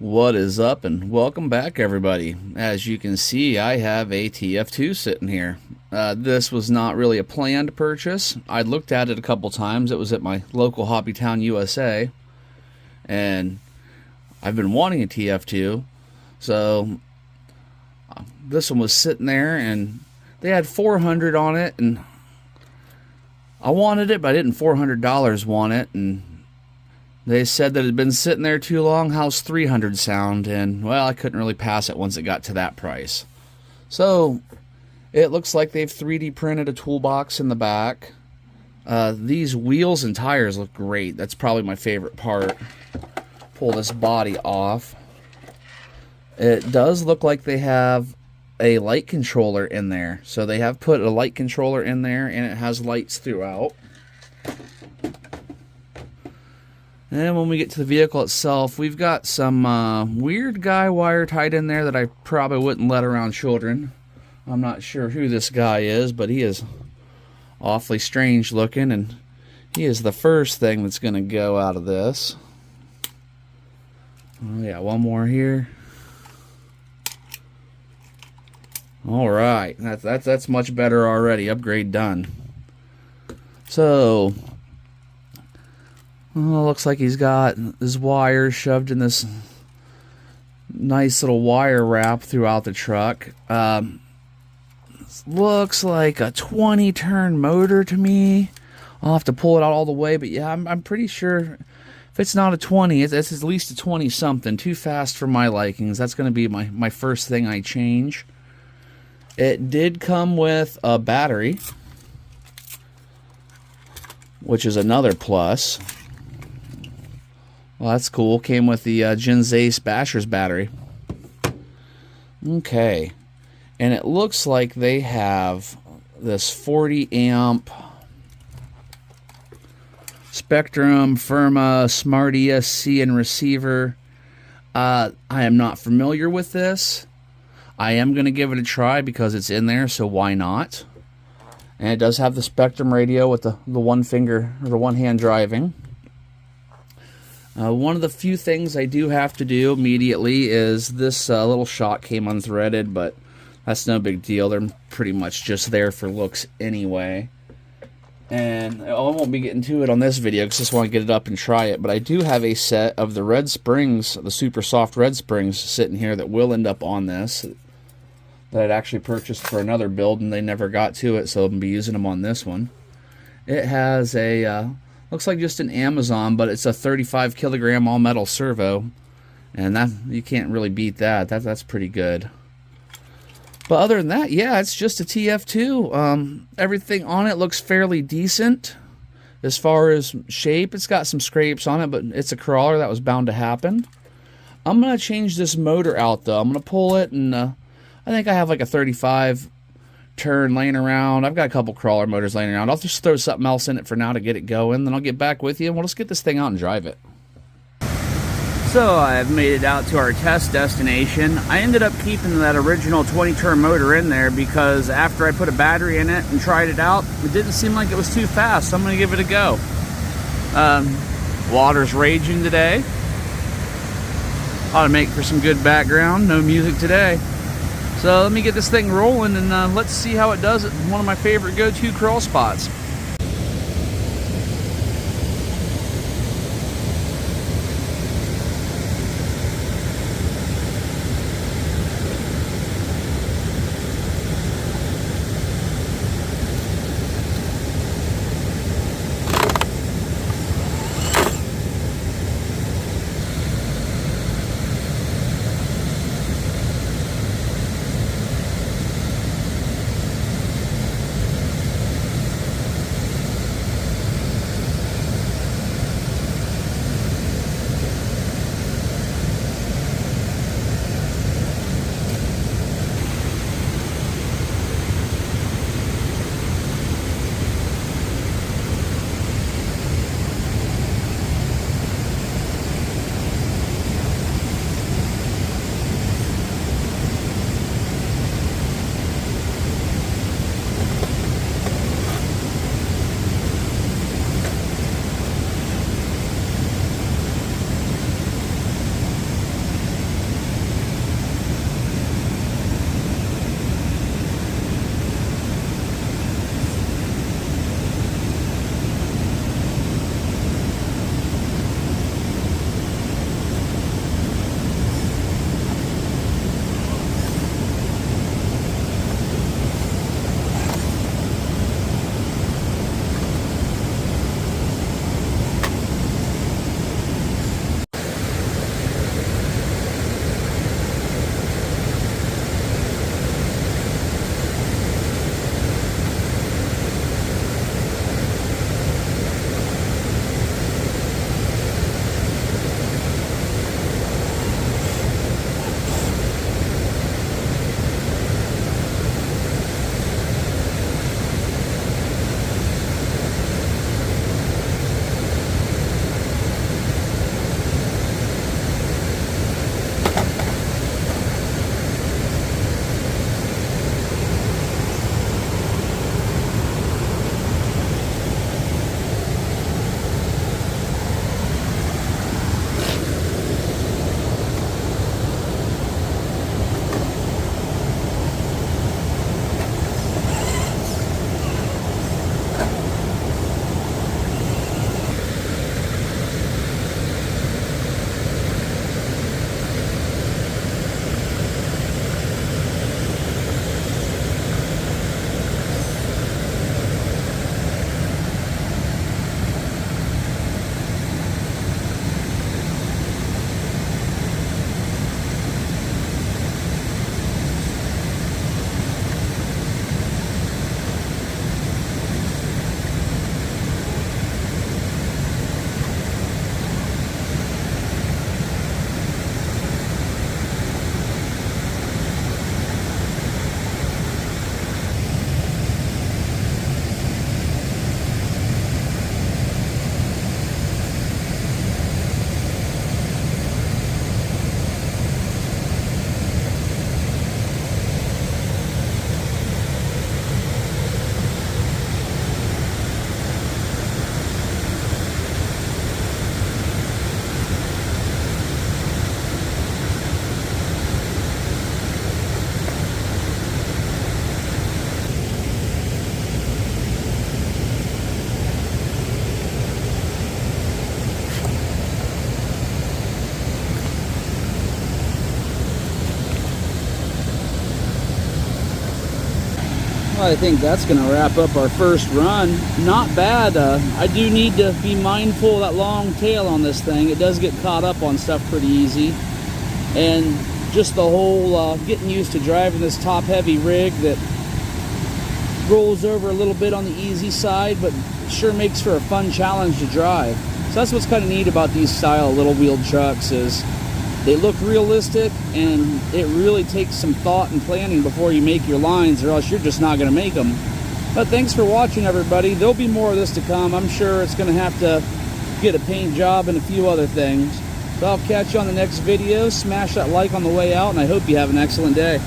What is up, and welcome back, everybody. As you can see, I have a TF2 sitting here. This was not really a planned purchase. I looked at it a couple times. It was at my local Hobby Town, USA, and I've been wanting a TF2, so this one was sitting there, and they had 400 on it, and I wanted it, but I didn't $400 want it, and they said that it had been sitting there too long. How's 300 sound? And, well, I couldn't really pass it once it got to that price. So, it looks like they've 3D printed a toolbox in the back. These wheels and tires look great. That's probably my favorite part. Pull this body off. It does look like they have a light controller in there. So, they have put a light controller in there, and it has lights throughout. And when we get to the vehicle itself, we've got some weird guy wire tied in there that I probably wouldn't let around children. I'm not sure who this guy is, but he is awfully strange looking, and he is the first thing that's going to go out of this. Oh yeah, one more here. All right, that's much better already. Upgrade done. So, oh, looks like he's got his wires shoved in this nice little wire wrap throughout the truck. Looks like a 20-turn motor to me. I'll have to pull it out all the way, but yeah, I'm pretty sure if it's not a 20, it's at least a 20-something. Too fast for my likings. That's going to be my first thing I change. It did come with a battery, which is another plus. Well, that's cool. Came with the Gen Ace Basher's battery. Okay. And it looks like they have this 40 amp Spectrum Firma Smart ESC and receiver. I am not familiar with this. I am going to give it a try because it's in there, so why not? And it does have the Spectrum radio with the one finger, or the one hand driving. One of the few things I do have to do immediately is this little shock came unthreaded, but that's no big deal. They're pretty much just there for looks anyway. And I won't be getting to it on this video because I just want to get it up and try it. But I do have a set of the red springs, the super soft red springs sitting here that will end up on this, that I'd actually purchased for another build and they never got to it, so I'll be using them on this one. It has a looks like just an Amazon, but it's a 35 kilogram all metal servo, and that you can't really beat that. That's pretty good. But other than that, yeah, it's just a TF2. Everything on it looks fairly decent as far as shape. It's got some scrapes on it, but it's a crawler. That was bound to happen. I'm gonna change this motor out though. I'm gonna pull it, and I think I have like a 35 turn laying around. I've got a couple crawler motors laying around. I'll just throw something else in it for now to get it going. Then I'll get back with you and we'll just get this thing out and drive it. So I've made it out to our test destination. I ended up keeping that original 20-turn motor in there because after I put a battery in it and tried it out, it didn't seem like it was too fast, so I'm going to give it a go. Water's raging today. Ought to make for some good background. No music today. So let me get this thing rolling and let's see how it does at one of my favorite go-to crawl spots. I think that's going to wrap up our first run. Not bad. I do need to be mindful of that long tail on this thing. It does get caught up on stuff pretty easy. And just the whole getting used to driving this top-heavy rig that rolls over a little bit on the easy side, but sure makes for a fun challenge to drive. So that's what's kind of neat about these style of little wheeled trucks, is they look realistic, and it really takes some thought and planning before you make your lines, or else you're just not going to make them. But thanks for watching, everybody. There'll be more of this to come. I'm sure it's going to have to get a paint job and a few other things. So I'll catch you on the next video. Smash that like on the way out, and I hope you have an excellent day.